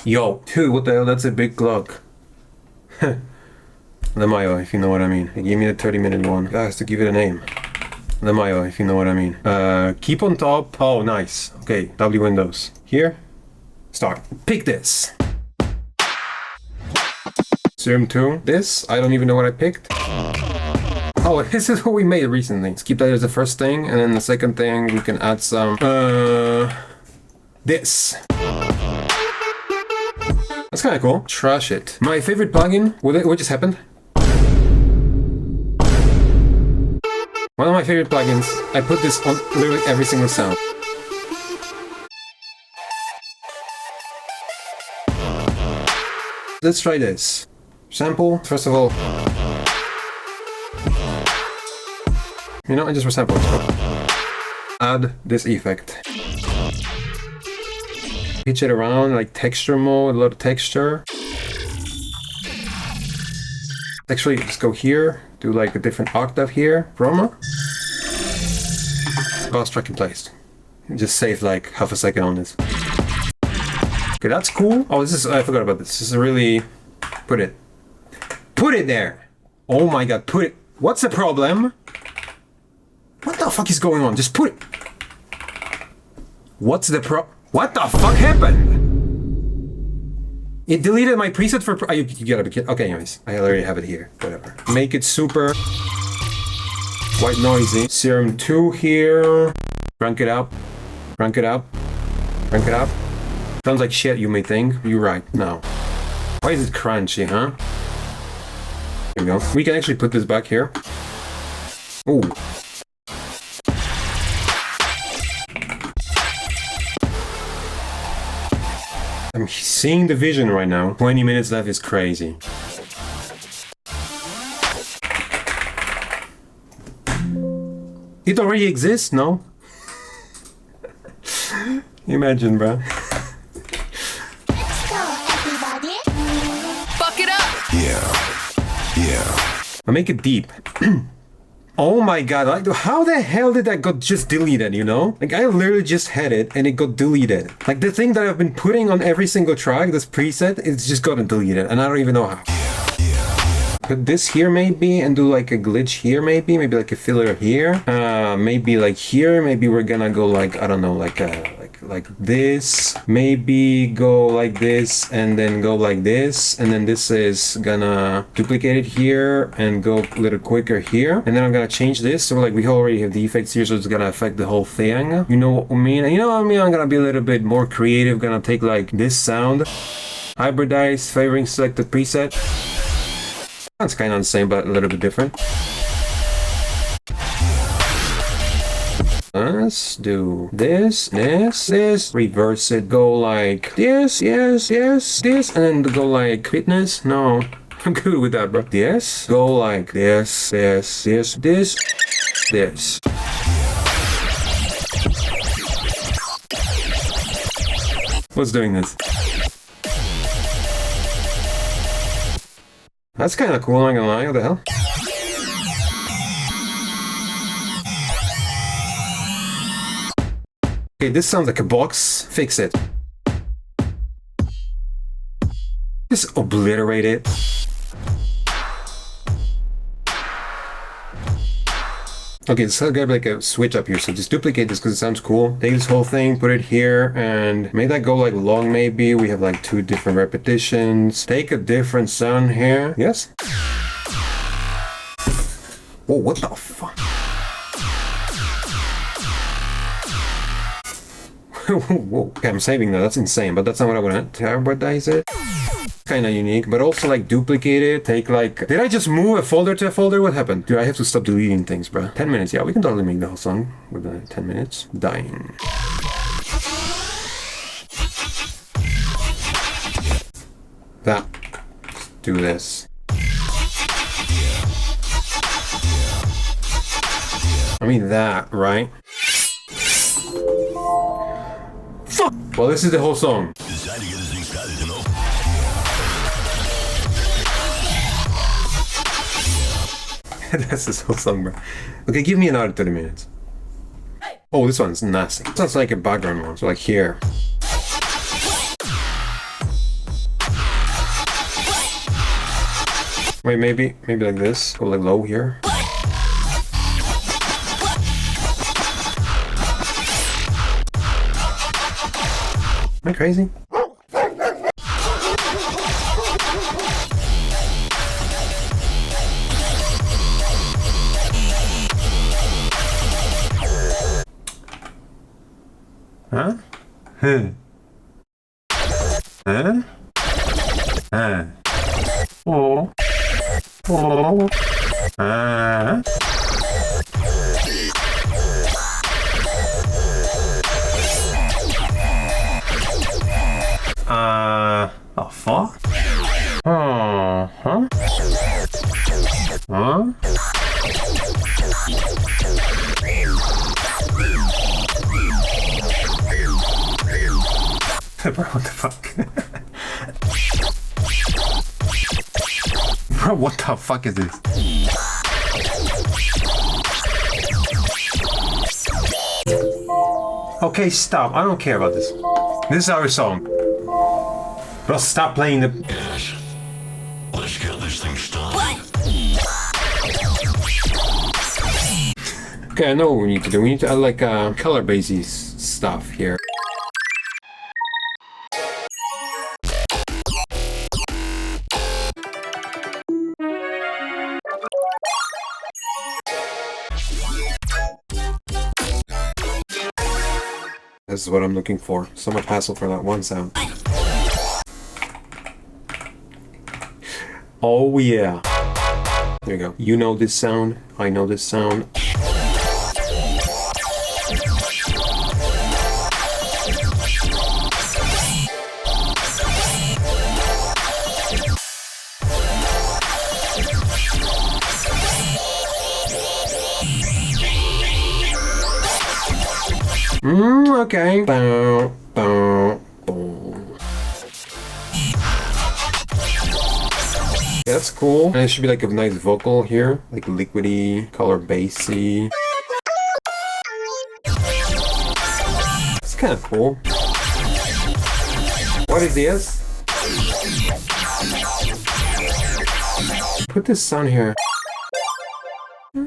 Yo, dude, what the hell? That's a big clock. The Mayo, if you know what I mean. They gave me the 30-minute one. Guys, to give it a name. The Mayo, if you know what I mean. Keep on top. Oh, nice. Okay, W Windows. Here. Start. Pick this. Serum 2. This, I don't even know what I picked. Oh, this is what we made recently. Let's keep that as the first thing, and then the second thing, we can add some, this. That's kind of cool. Trash it. My favorite plugin, what just happened? One of my favorite plugins, I put this on literally every single sound. Let's try this. Sample, first of all. You know, I just resample it. Add this effect. Pitch it around, like texture mode, a lot of texture. Actually, just go here, do like a different octave here, chroma. Boss track in place. Just save like half a second on this. Okay, that's cool. Oh, this is, I forgot about this. This is really, put it there. Oh my god, put it. What's the problem? What the fuck is going on? Just put it. What the fuck happened? It deleted my preset for, you gotta be kidding. Okay, anyways, I already have it here, whatever. Make it super white noisy. Serum 2 here. Crank it up, crank it up, crank it up. Sounds like shit, you may think. You're right, no. Why is it crunchy, huh? Here we go. We can actually put this back here. Ooh. I'm seeing the vision right now. 20 minutes left is crazy. It already exists, no? Imagine, bro. Let's go, everybody. Fuck it up! Yeah. I make it deep. Oh my god, like, how the hell did that got just deleted, you know? Like, I literally just had it and it got deleted. Like, the thing that I've been putting on every single track, this preset, it's just gotten deleted and I don't even know how. Put this here maybe and do like a glitch here maybe like a filler here. Maybe like here, maybe we're gonna go like, I don't know, like this. Maybe go like this and then go like this. And then this is gonna duplicate it here and go a little quicker here. And then I'm gonna change this. So like we already have the effects here, so it's gonna affect the whole thing. You know what I mean? You know what I mean? I'm gonna be a little bit more creative. Gonna take like this sound, hybridize, favoring selected preset. That's kind of the same, but a little bit different. Let's do this, reverse it, go like this, this, and then go like fitness. No, I'm good with that, bro. This, go like this. What's doing this? That's kind of cool, I'm not gonna lie. What the hell? Okay, this sounds like a box. Fix it. Just obliterate it. Okay, so I'll get like a switch up here. So just duplicate this because it sounds cool. Take this whole thing, put it here, and make that go like long maybe. We have like 2 different repetitions. Take a different sound here. Yes? Whoa, what the fuck? Whoa, okay, I'm saving that. That's insane, but that's not what I want to hybridize it. Kind of unique, but also like duplicate it. Take like, did I just move a folder to a folder? What happened? Dude, I have to stop deleting things, bro. 10 minutes, yeah, we can totally make the whole song with 10 minutes. Dying. That. Let's do this. I mean that, right? Fuck! Well, this is the whole song. That's this whole song, bro. Okay, give me another 30 minutes. Oh, this one's nasty. Sounds like a background one. So like here. Wait, maybe like this. Go like low here. Am I crazy? Huh? Huh? Huh? Huh? Oh. Oh. Ah. Oh fuck? Oh, huh? Huh? Bro, what the fuck? Bro, what the fuck is this? Okay, stop. I don't care about this. This is our song. Bro, stop playing the... Yes. Let's get this thing started. Okay, I know what we need to do. We need to add like color basis stuff here. This is what I'm looking for. So much hassle for that one sound. Oh yeah. There you go. You know this sound. I know this sound. Okay. Bow, bow, bow. Yeah, that's cool. And it should be like a nice vocal here, like liquidy, color bassy. It's kind of cool. What is this? Put this sound here. I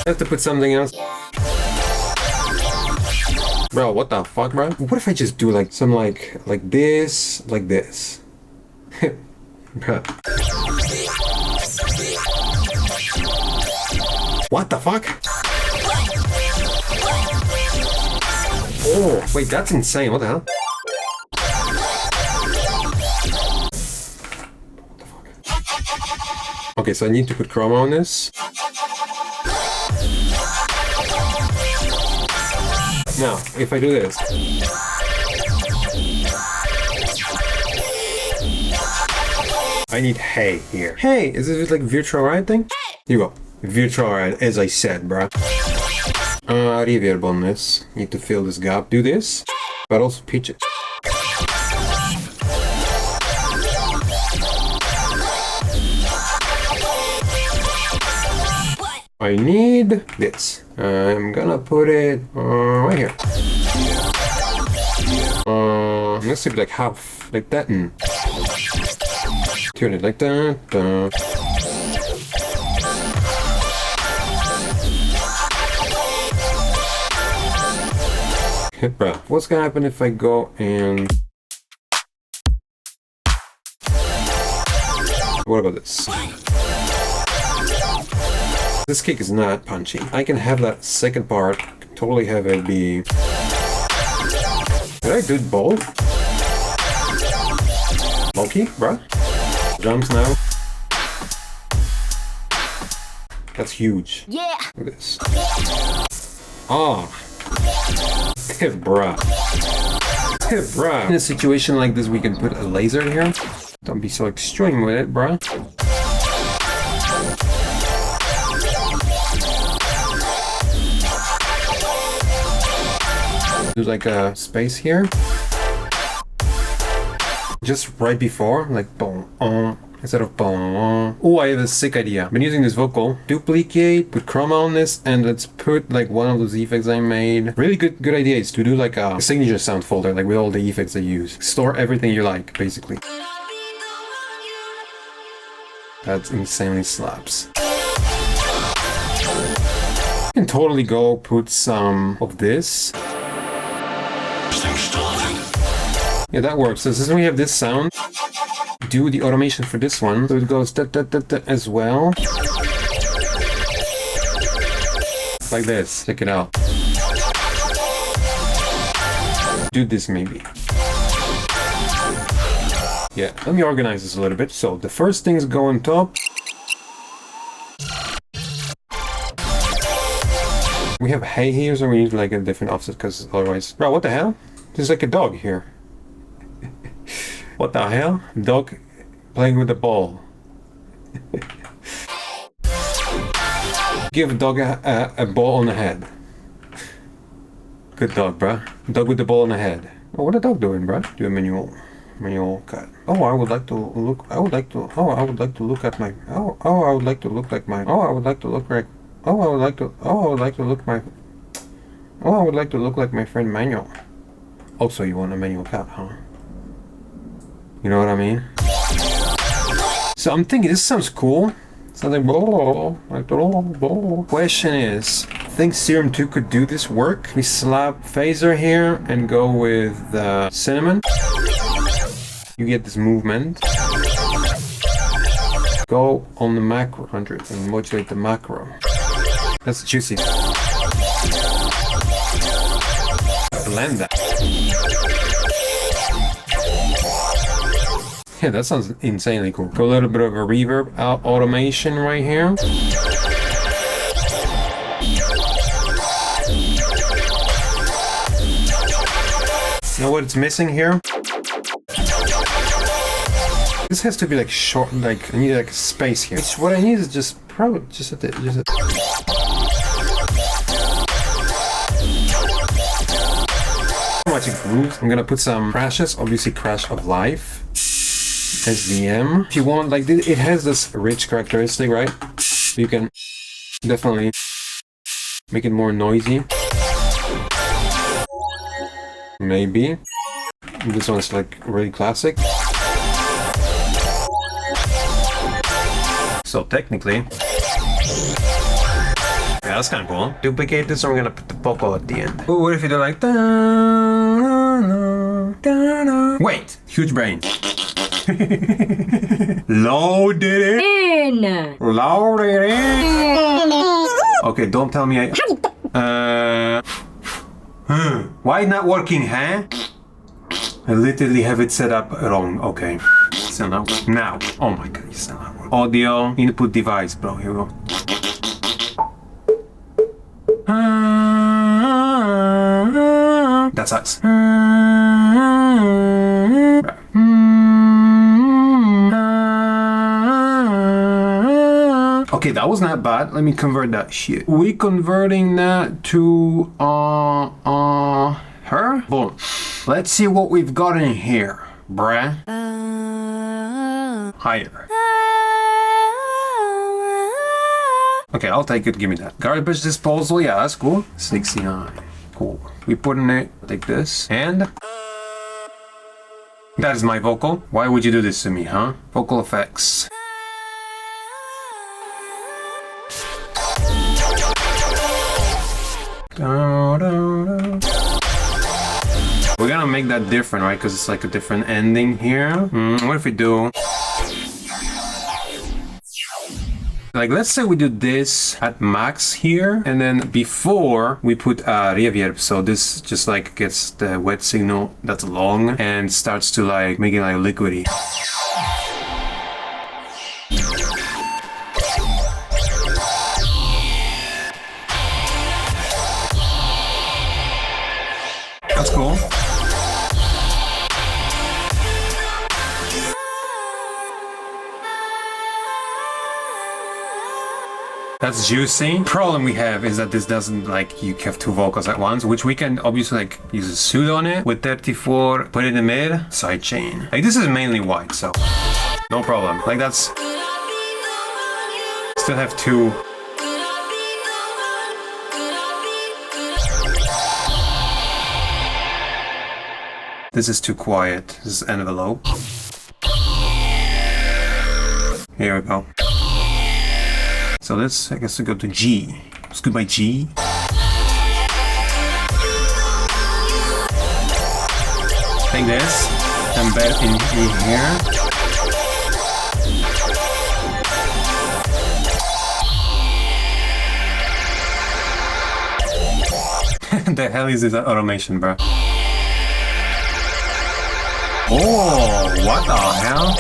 have to put something else. Bro, what the fuck, bro? What if I just do like some like this? Bro. What the fuck? Oh, wait, that's insane. What the hell? What the fuck? Okay, so I need to put chroma on this. Now, if I do this. I need hey here. Hey, is this like virtual ride thing? Here you go. Virtual ride, as I said, bruh. Reverb on this. Need to fill this gap. Do this, but also pitch it. I need this. I'm gonna put it right here. Let's be like half, like that. Turn it like that. Bruh, what's gonna happen if I go and... What about this? This kick is not punchy. I can have that second part, totally have it be... Did I do both? Low-key, bruh? Drums now. That's huge. Yeah. Look at this. Oh. Bruh. Bruh. In a situation like this, we can put a laser here. Don't be so extreme with it, bruh. There's like a space here. Just right before, like boom, instead of boom. Oh, I have a sick idea. I've been using this vocal. Duplicate, put chroma on this, and let's put like one of those effects I made. Really good idea is to do like a signature sound folder, like with all the effects I use. Store everything you like, basically. That insanely slaps. You can totally go put some of this. Thing started. Yeah, that works. So since we have this sound, do the automation for this one. So it goes da da da da as well. Like this. Check it out. Do this maybe. Yeah, let me organize this a little bit. So the first things go on top. We have hay here, so we need like a different offset because otherwise... Bro, what the hell? There's like a dog here. What the hell? Dog playing with the ball. Give a dog a ball on the head. Good dog, bruh. Dog with the ball on the head. Oh, what the dog doing, bruh? Do a manual cut. Oh, I would like to look. I would like to. Oh, I would like to look at my. Oh, I would like to look like my. Oh, I would like to look like. Oh, I would like to. Oh, I would like to look my. Oh, I would like to look like my friend Manuel. Also, you want a manual cut, huh? You know what I mean? So I'm thinking this sounds cool. Something. Question is, I think Serum 2 could do this work. We slap phaser here and go with cinnamon. You get this movement. Go on the macro 100 and modulate the macro. That's juicy. Blend that. Yeah, that sounds insanely cool. Go a little bit of a reverb automation right here. You know what it's missing here? This has to be like short, like I need like space here. Which what I need is just probably just a bit, just a... Much it grooves. I'm gonna put some crashes, obviously crash of life. SDM. If you want, like it has this rich characteristic, right? You can definitely make it more noisy. Maybe. This one's like really classic. So technically, yeah, that's kind of cool. Duplicate this, and we're gonna put the vocal at the end. But what if you do like wait, huge brain. Loaded it in. Loaded it. Okay, don't tell me why not working, huh? I literally have it set up wrong. Okay. So now. Oh my god, you sound like audio input device, bro. Here we go. That's us. Okay, that was not bad. Let me convert that shit. We converting that to her. Boom. Let's see what we've got in here, bruh. Higher. Okay, I'll take it. Give me that. Garbage disposal. Yeah, that's cool. 69. Cool. We put in it like this, and that is my vocal. Why would you do this to me, huh? Vocal effects. We're gonna make that different, right? Because it's like a different ending here. What if we do... Like, let's say we do this at max here, and then before we put reverb, so this just like gets the wet signal that's long and starts to like make it like liquidy. That's cool. That's juicy. Problem we have is that this doesn't like you have two vocals at once, which we can obviously like use a pseudo on it with 34, put it in the mid, sidechain. Like this is mainly white, so no problem. Like that's still have two. This is too quiet. This is envelope. Here we go. So let's, I guess, go to G. Let's go by G. Take this, embed it in here. The hell is this automation, bro? Oh, what the hell?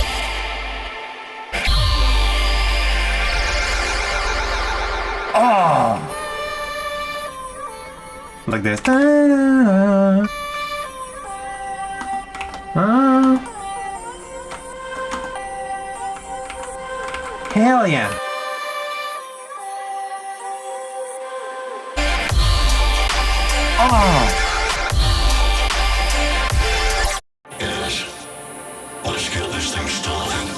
Oh! Like this. Da-da-da. Hell yeah! Oh! Yes. Let's get this thing started.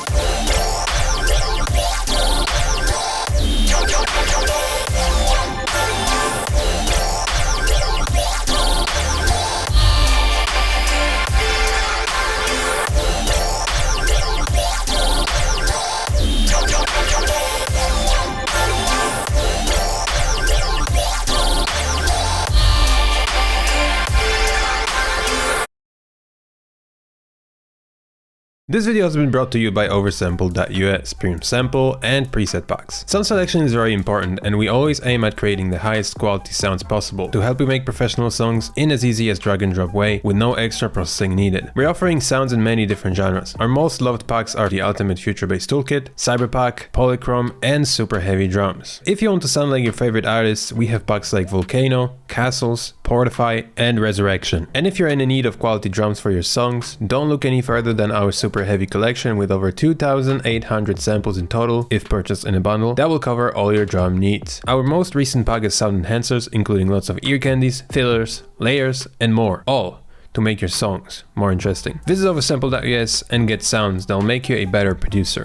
This video has been brought to you by Oversampled.us, premium sample and preset packs. Sound selection is very important, and we always aim at creating the highest quality sounds possible to help you make professional songs in as easy as drag and drop way with no extra processing needed. We're offering sounds in many different genres. Our most loved packs are the Ultimate Future Bass Toolkit, Cyberpack, Polychrome, and Super Heavy Drums. If you want to sound like your favorite artists, we have packs like Volcano, Castles, Portify, and Resurrection. And if you're in need of quality drums for your songs, don't look any further than our Super Heavy collection with over 2,800 samples in total if purchased in a bundle that will cover all your drum needs. Our most recent pack is sound enhancers, including lots of ear candies, fillers, layers, and more, all to make your songs more interesting. Visit oversampled.us and get sounds that'll make you a better producer.